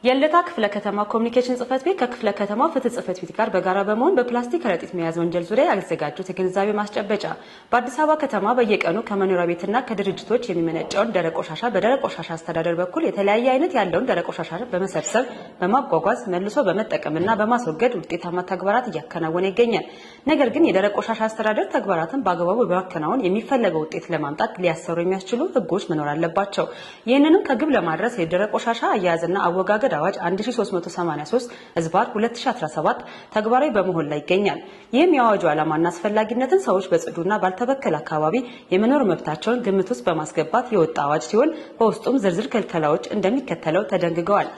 የልደታ ክፍለ ከተማ ኮሙኒኬሽን ጽፈት ቤት ከክፍለ ከተማው ፍትህ ጽፈት ቤት ጋር በጋራ በመሆን በፕላስቲክ ከረጢት መያዝ ወንጀል ዙሪያ ያዘጋጁት የግንዛቤ ማስጨበጫ በአዲስ አበባ ከተማ በየቀኑ ከመኖሪያ ቤትና ከድርጅቶች የሚመነጨውን ደረቅ ቆሻሻ በደረቅ ቆሻሻ አስተዳደር በኩል የተለያየ አይነት ያለውን ደረቅ ቆሻሻ በመሰብሰብ በማጓጓዝ መልሶ በመጠቀምና በማስወገድ ውጤታማ ተግባራት እያከናወነ ይገኛል። ነገር ግን የደረቅ ቆሻሻ አስተዳደር ተግባራትን በአግባቡ በማከናወን የሚፈለገው ውጤት ለማምጣት ሊያሰሩ የሚያስችሉ ህጎች መኖር አለባቸው። ይህንንም ከግብ ለማድረስ የደረቅ ቆሻሻ አያያዝና አወጋገድ አዋጅ 1383/2017 ተግባራዊ በመሆን ላይ ይገኛል። ይህም የአዋጁ ዓላማና አስፈላጊነትን ሰዎች በጽዱና ባልተበከለ አካባቢ የመኖር መብታቸውን ግምት ውስጥ በማስገባት የወጣ አዋጅ ሲሆን በውስጡም ዝርዝር ክልከላዎች እንደሚከተለው ተደንግገዋል።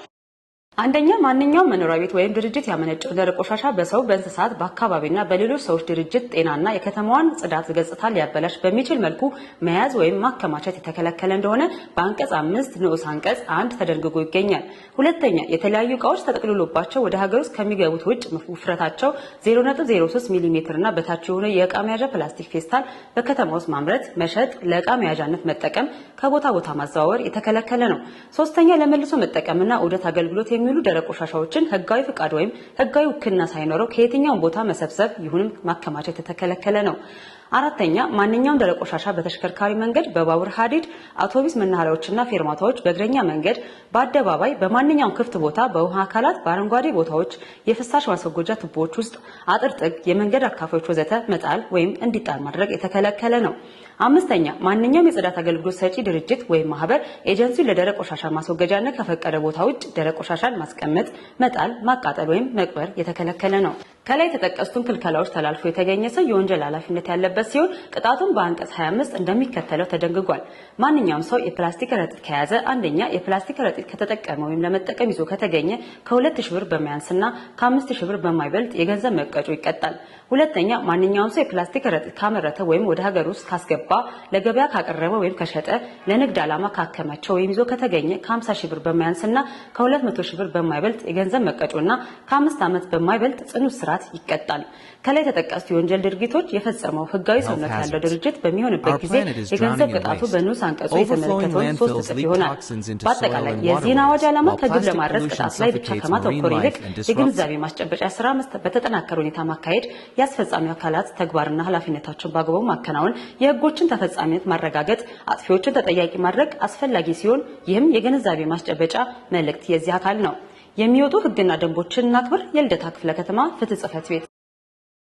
አንደኛ ማንኛውም መኖሪያ ቤት ወይም ድርጅት ያመነጨው ደረቅ ቆሻሻ በሰው በእንስሳት በአካባቢና በሌሎች ሰዎች ድርጅት ጤናና የከተማዋን ጽዳት ገጽታ ሊያበላሽ በሚችል መልኩ መያዝ ወይም ማከማቸት የተከለከለ እንደሆነ በአንቀጽ 5 ንዑስ አንቀጽ 1 ተደንግጎ ይገኛል። ሁለተኛ የተለያዩ ዕቃዎች ተጠቅልሎባቸው ወደ ሀገር ውስጥ ከሚገቡት ውጭ ውፍረታቸው 0.03 ሚሊ ሜትርና በታች የሆነ የዕቃ መያዣ ፕላስቲክ ፌስታል በከተማ ውስጥ ማምረት፣ መሸጥ፣ ለዕቃ መያዣነት መጠቀም፣ ከቦታ ቦታ ማዘዋወር የተከለከለ ነው። ሶስተኛ ለመልሶ መጠቀምና ዑደት አገልግሎት የሚውሉ ደረቅ ቆሻሻዎችን ህጋዊ ፍቃድ ወይም ህጋዊ ውክልና ሳይኖረው ከየትኛውም ቦታ መሰብሰብ ይሁንም ማከማቸት የተከለከለ ነው። አራተኛ ማንኛውም ደረቅ ቆሻሻ በተሽከርካሪ መንገድ፣ በባቡር ሀዲድ፣ አውቶቡስ መናኸሪያዎችና ፌርማታዎች፣ በእግረኛ መንገድ፣ በአደባባይ፣ በማንኛውም ክፍት ቦታ፣ በውሃ አካላት፣ በአረንጓዴ ቦታዎች፣ የፍሳሽ ማስወገጃ ቱቦዎች ውስጥ፣ አጥር ጥግ፣ የመንገድ አካፋዮች ወዘተ መጣል ወይም እንዲጣል ማድረግ የተከለከለ ነው። አምስተኛ ማንኛውም የጽዳት አገልግሎት ሰጪ ድርጅት ወይም ማህበር ኤጀንሲ ለደረቅ ቆሻሻ ማስወገጃነት ከፈቀደ ቦታ ውጭ ደረቅ ቆሻሻን ማስቀመጥ፣ መጣል፣ ማቃጠል ወይም መቅበር የተከለከለ ነው። ከላይ የተጠቀሱትን ክልከላዎች ተላልፎ የተገኘ ሰው የወንጀል ኃላፊነት ያለበት ሲሆን ቅጣቱን በአንቀጽ 25 እንደሚከተለው ተደንግጓል። ማንኛውም ሰው የፕላስቲክ ከረጢት ከያዘ አንደኛ የፕላስቲክ ከረጢት ከተጠቀመ ወይም ለመጠቀም ይዞ ከተገኘ ከ2000 ብር በማያንስና ከ5000 ብር በማይበልጥ የገንዘብ መቀጮ ይቀጣል። ሁለተኛ ማንኛውም ሰው የፕላስቲክ ከረጢት ካመረተ ወይም ወደ ሀገር ውስጥ ካስገባ፣ ለገበያ ካቀረበ ወይም ከሸጠ፣ ለንግድ ዓላማ ካከማቸው ወይም ይዞ ከተገኘ ከ50000 ብር በማያንስና ከ200000 ብር በማይበልጥ የገንዘብ መቀጮና ከ5 ዓመት በማይበልጥ ጽኑ እስራት ይቀጣል። ከላይ የተጠቀሱት የወንጀል ድርጊቶች የፈጸመው ህጋዊ ሰውነት ያለው ድርጅት በሚሆንበት ጊዜ የገንዘብ ቅጣቱ በንዑስ አንቀጹ የተመለከተውን 3 እጥፍ ይሆናል። በአጠቃላይ የዚህን አዋጅ ዓላማ ከግብ ለማድረስ ቅጣት ላይ ብቻ ከማተኮር ይልቅ የግንዛቤ ማስጨበጫ ስራ በተጠናከረ ሁኔታ ማካሄድ፣ የአስፈጻሚ አካላት ተግባርና ኃላፊነታቸውን በአግባቡ ማከናወን፣ የህጎችን ተፈጻሚነት ማረጋገጥ፣ አጥፊዎችን ተጠያቂ ማድረግ አስፈላጊ ሲሆን ይህም የግንዛቤ ማስጨበጫ መልእክት የዚህ አካል ነው። የሚወጡ ህግና ደንቦችን እናክብር። የልደታ ክፍለ ከተማ ፍትህ ጽፈት ቤት